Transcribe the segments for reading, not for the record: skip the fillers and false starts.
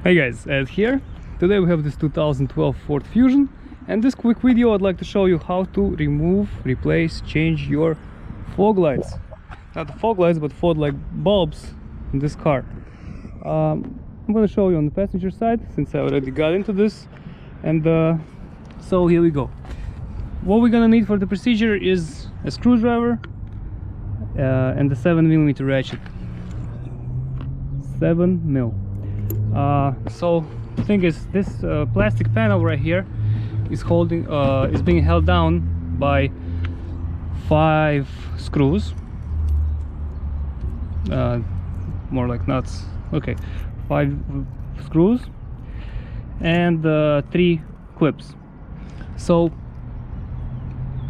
Hey guys, Ed here. Today we have this 2012 Ford Fusion, and this quick video I'd like to show you how to remove, replace, change your fog lights. Not the fog lights, but fog light bulbs in this car. I'm going to show you on the passenger side, since I already got into this. And so here we go. What we're gonna need for the procedure is a screwdriver and the 7mm ratchet. 7mm. So the thing is, this plastic panel right here is being held down by 5 screws, more like nuts. Okay, 5 screws and 3 clips. So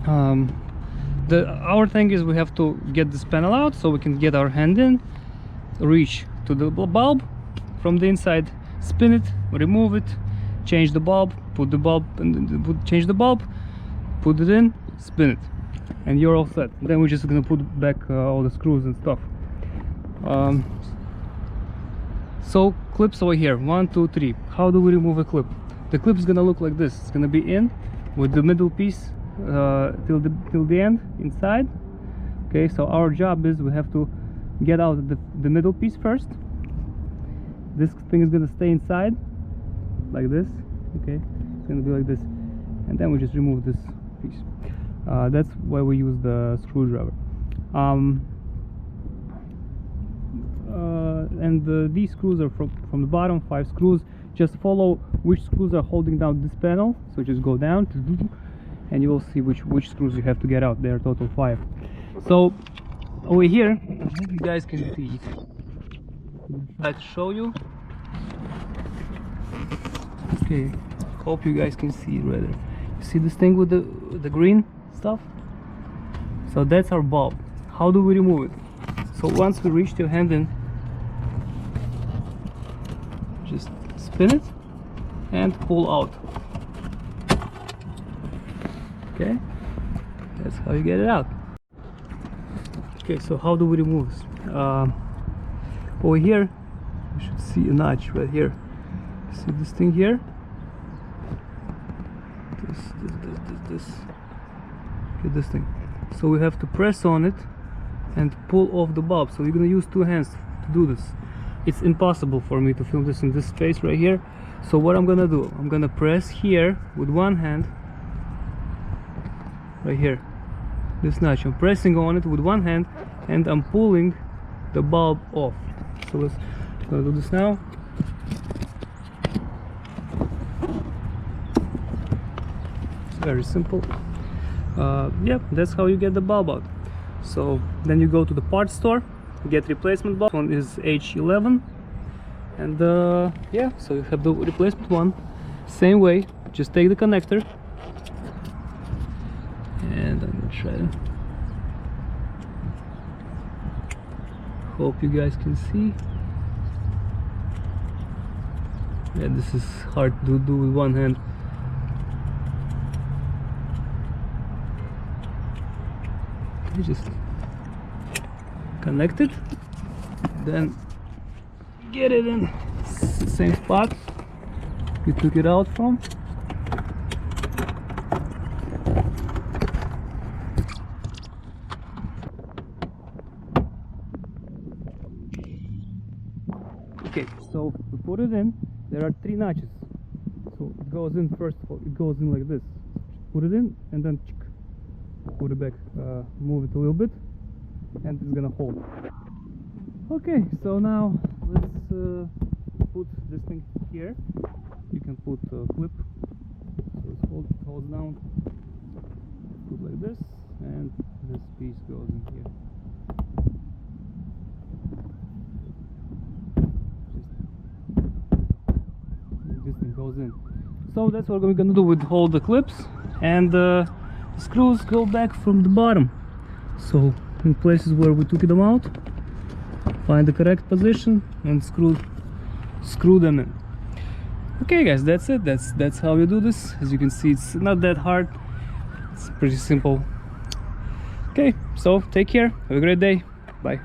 our thing is, we have to get this panel out so we can get our hand in, reach to the bulb from the inside, spin it, remove it, change the bulb, put the bulb, and change the bulb, put it in, spin it, and you're all set. Then we're just gonna put back all the screws and stuff. So clips over here, 1, 2, 3. How do we remove a clip? The clip is gonna look like this. It's gonna be in with the middle piece till the end inside. Okay, so our job is, we have to get out the middle piece first. This thing is gonna stay inside like this. Okay, it's gonna be like this, and then we just remove this piece. That's why we use the screwdriver. These screws are from the bottom, 5 screws. Just follow which screws are holding down this panel, so just go down and you will see which screws you have to get out. There are total 5. So over here, I hope you guys can see. I'll show you. Okay, hope you guys can see it right there. You see this thing with the green stuff? So that's our bulb. How do we remove it? So once we reach your hand in, just spin it and pull out. Okay, that's how you get it out. Okay, so how do we remove this? Over here you should see a notch right here. See this thing here? Okay, this thing. So we have to press on it and pull off the bulb. So we're gonna use 2 hands to do this. It's impossible for me to film this in this space right here. So what I'm gonna do, I'm gonna press here with 1 hand, right here, this notch. I'm pressing on it with 1 hand and I'm pulling the bulb off. So I'm gonna do this now. It's very simple. Yeah, that's how you get the bulb out. So then you go to the parts store, get replacement bulb. One is H11, and yeah, so you have the replacement one. Same way, just take the connector, and I'm gonna try to. Hope you guys can see. Yeah, this is hard to do with 1 hand. You just connect it, then get it in same spot you took it out from. Okay, so we put it in. There are 3 notches, so it goes in first of all. It goes in like this. Put it in and then put it back. Move it a little bit, and it's gonna hold. Okay, so now let's put this thing here. You can put a clip, so it holds down. Put like this, and this piece goes in here. This thing goes in. So that's what we're gonna do with all the clips, and the screws go back from the bottom. So in places where we took them out, find the correct position and screw them in. Okay guys, that's it. That's how you do this. As you can see, it's not that hard. It's pretty simple. Okay, so take care, have a great day, bye.